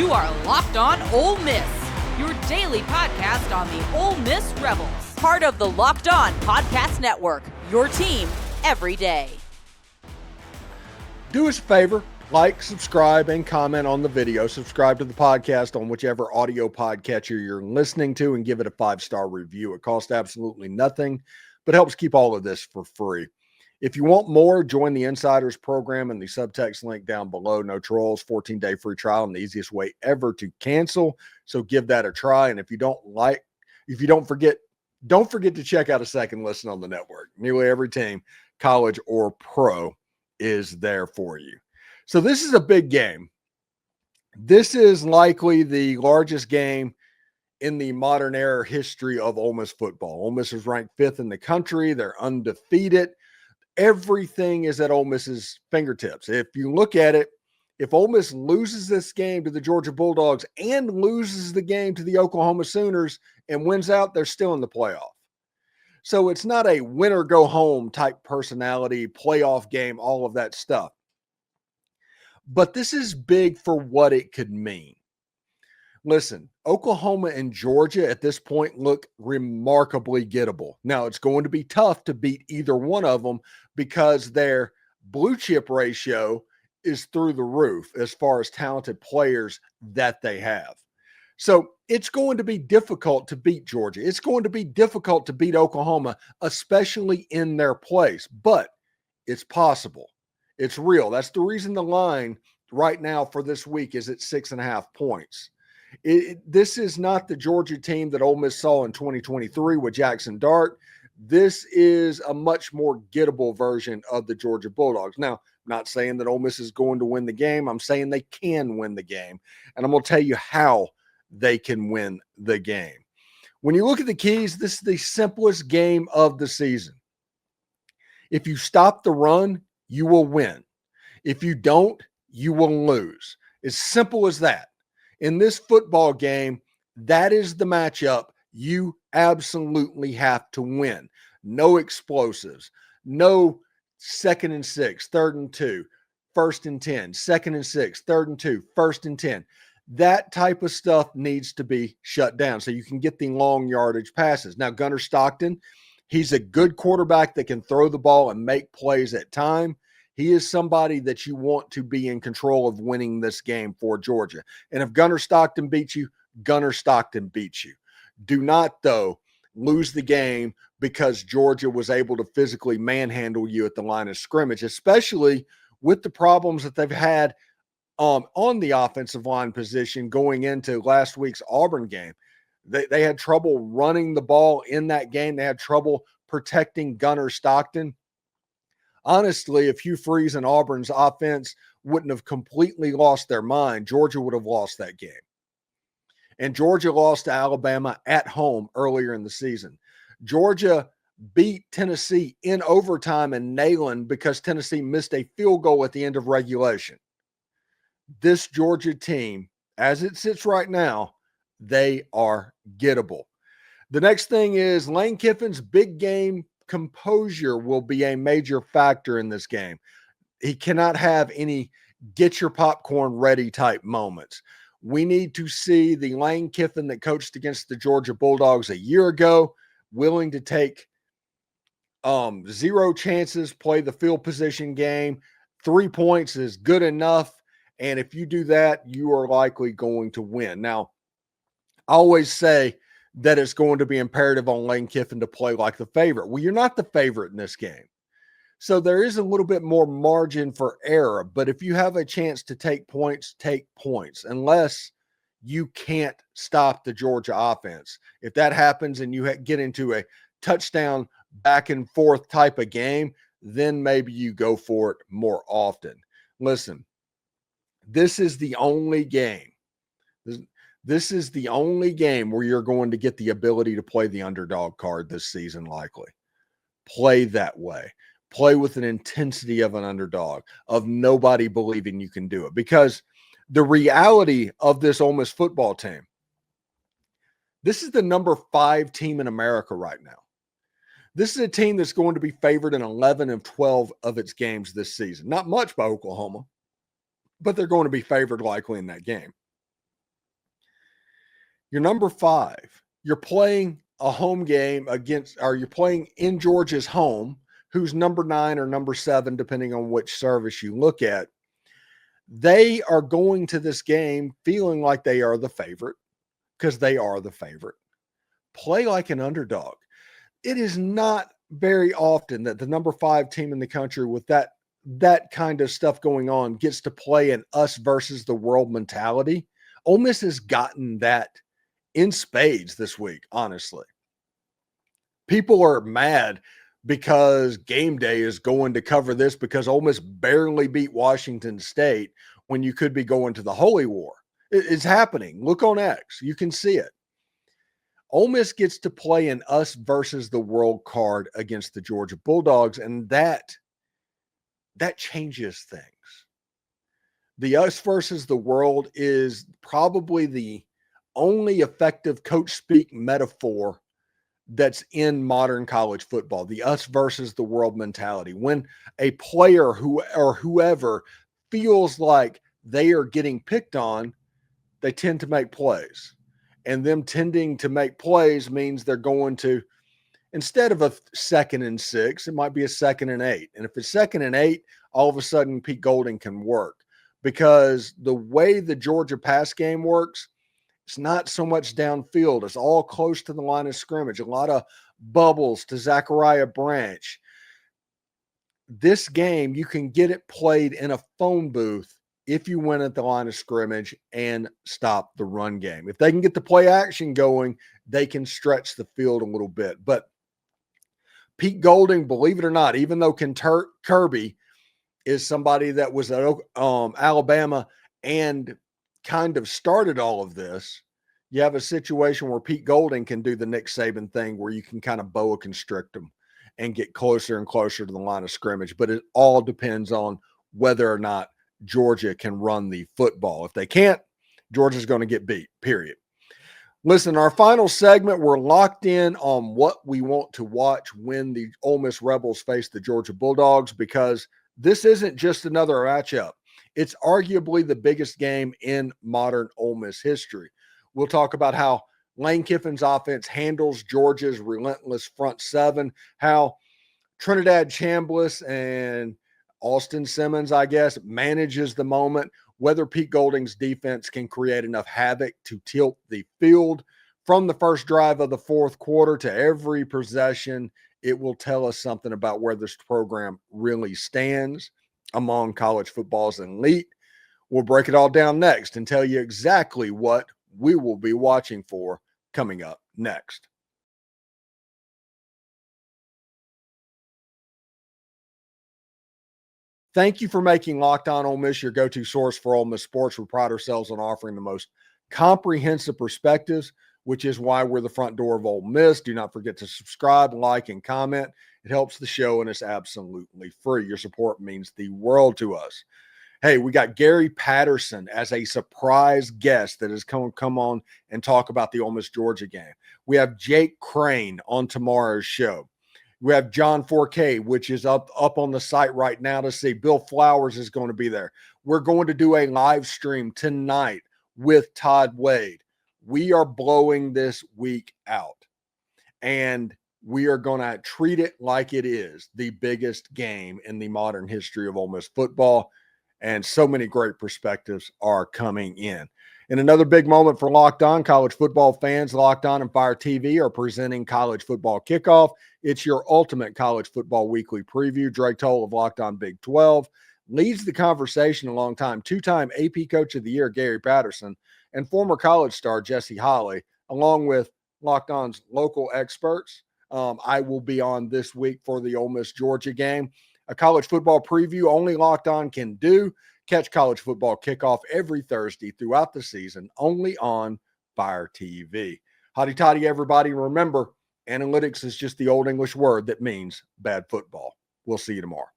You are Locked On Ole Miss, your daily podcast on the Ole Miss Rebels. Part of the Locked On Podcast Network, your team every day. Do us a favor, like, subscribe, and comment on the video. Subscribe to the podcast on whichever audio podcatcher you're listening to and give it a 5-star review. It costs absolutely nothing, but helps keep all of this for free. If you want more, join the Insiders program and the subtext link down below. No trolls, 14-day free trial, and the easiest way ever to cancel. So give that a try. And if you don't forget to check out a second listen on the network. Nearly every team, college or pro, is there for you. So this is a big game. This is likely the largest game in the modern era history of Ole Miss football. Ole Miss is ranked 5th in the country. They're undefeated. Everything is at Ole Miss's fingertips. If you look at it, if Ole Miss loses this game to the Georgia Bulldogs and loses the game to the Oklahoma Sooners and wins out, they're still in the playoff. So it's not a win or go home type personality, playoff game, all of that stuff. But this is big for what it could mean. Listen, Oklahoma and Georgia at this point look remarkably gettable. Now, it's going to be tough to beat either one of them because their blue chip ratio is through the roof as far as talented players that they have. So it's going to be difficult to beat Georgia. It's going to be difficult to beat Oklahoma, especially in their place, but it's possible. It's real. That's the reason the line right now for this week is at 6.5 points. This is not the Georgia team that Ole Miss saw in 2023 with Jackson Dart. This is a much more gettable version of the Georgia Bulldogs. Now, I'm not saying that Ole Miss is going to win the game. I'm saying they can win the game, and I'm going to tell you how they can win the game. When you look at the keys, this is the simplest game of the season. If you stop the run, you will win. If you don't, you will lose. As simple as that. In this football game, that is the matchup you absolutely have to win. No explosives, no 2nd and 6, 3rd and 2, 1st and 10, 2nd and 6, 3rd and 2, 1st and 10. That type of stuff needs to be shut down so you can get the long yardage passes. Now, Gunnar Stockton, he's a good quarterback that can throw the ball and make plays at time. He is somebody that you want to be in control of winning this game for Georgia. And if Gunnar Stockton beats you, Gunnar Stockton beats you. Do not, though, lose the game because Georgia was able to physically manhandle you at the line of scrimmage, especially with the problems that they've had on the offensive line position going into last week's Auburn game. They had trouble running the ball in that game. They had trouble protecting Gunnar Stockton. Honestly, if Hugh Freeze and Auburn's offense wouldn't have completely lost their mind, Georgia would have lost that game. And Georgia lost to Alabama at home earlier in the season. Georgia beat Tennessee in overtime in Neyland because Tennessee missed a field goal at the end of regulation. This Georgia team, as it sits right now, they are gettable. The next thing is Lane Kiffin's big game composure will be a major factor in this game. He cannot have any get your popcorn ready type moments. We need to see the Lane Kiffin that coached against the Georgia Bulldogs a year ago, willing to take 0 chances, play the field position game. 3 points is good enough. And if you do that, you are likely going to win. Now, I always say that it's going to be imperative on Lane Kiffin to play like the favorite. Well, you're not the favorite in this game. So there is a little bit more margin for error. But if you have a chance to take points, unless you can't stop the Georgia offense. If that happens and you get into a touchdown back and forth type of game, then maybe you go for it more often. Listen, this is the only game. This is the only game where you're going to get the ability to play the underdog card this season, likely. Play that way. Play with an intensity of an underdog, of nobody believing you can do it. Because the reality of this Ole Miss football team, this is the number 5 team in America right now. This is a team that's going to be favored in 11 of 12 of its games this season. Not much by Oklahoma, but they're going to be favored likely in that game. You're number 5. You're playing a home game you're playing in Georgia's home, who's number 9 or number 7, depending on which service you look at. They are going to this game feeling like they are the favorite because they are the favorite. Play like an underdog. It is not very often that the number 5 team in the country with that kind of stuff going on gets to play an us versus the world mentality. Ole Miss has gotten that in spades this week, honestly. People are mad because game day is going to cover this because Ole Miss barely beat Washington State when you could be going to the Holy War. It's happening. Look on X. You can see it. Ole Miss gets to play an us versus the world card against the Georgia Bulldogs, and that changes things. The us versus the world is probably the only effective coach speak metaphor that's in modern college football, the us versus the world mentality. When a player whoever feels like they are getting picked on, they tend to make plays. And them tending to make plays means they're going to, instead of a 2nd and 6, it might be a 2nd and 8. And if it's 2nd and 8, all of a sudden Pete Golding can work, because the way the Georgia pass game works, it's not so much downfield. It's all close to the line of scrimmage. A lot of bubbles to Zachariah Branch. This game, you can get it played in a phone booth if you win at the line of scrimmage and stop the run game. If they can get the play action going, they can stretch the field a little bit. But Pete Golding, believe it or not, even though Kirby is somebody that was at Alabama and kind of started all of this, you have a situation where Pete Golding can do the Nick Saban thing where you can kind of boa constrict them and get closer and closer to the line of scrimmage. But it all depends on whether or not Georgia can run the football. If they can't, Georgia's going to get beat, period. Listen, our final segment, we're locked in on what we want to watch when the Ole Miss Rebels face the Georgia Bulldogs, because this isn't just another matchup. It's arguably the biggest game in modern Ole Miss history. We'll talk about how Lane Kiffin's offense handles Georgia's relentless front 7, how Trinidad Chambliss and Austin Simmons, I guess, manages the moment, whether Pete Golding's defense can create enough havoc to tilt the field. From the first drive of the 4th quarter to every possession, it will tell us something about where this program really stands among college football's elite. We'll break it all down next and tell you exactly what we will be watching for coming up next. Thank you for making Locked On Ole Miss your go-to source for Ole Miss sports. We pride ourselves on offering the most comprehensive perspectives, which is why we're the front door of Ole Miss. Do not forget to subscribe, like, and comment. It helps the show, and it's absolutely free. Your support means the world to us. Hey, we got Gary Patterson as a surprise guest that has come on and talk about the Ole Miss Georgia game. We have Jake Crane on tomorrow's show. We have John 4K, which is up on the site right now to see. Bill Flowers is going to be there. We're going to do a live stream tonight with Todd Wade. We are blowing this week out, and we are going to treat it like it is the biggest game in the modern history of Ole Miss football, and so many great perspectives are coming in. In another big moment for Locked On, college football fans, Locked On and Fire TV are presenting College Football Kickoff. It's your ultimate college football weekly preview. Drake Toll of Locked On Big 12 leads the conversation a long time. 2-time AP Coach of the Year, Gary Patterson, and former college star Jesse Holley, along with Locked On's local experts. I will be on this week for the Ole Miss Georgia game. A college football preview only Locked On can do. Catch College Football Kickoff every Thursday throughout the season, only on Fire TV. Hotty toddy, everybody. Remember, analytics is just the old English word that means bad football. We'll see you tomorrow.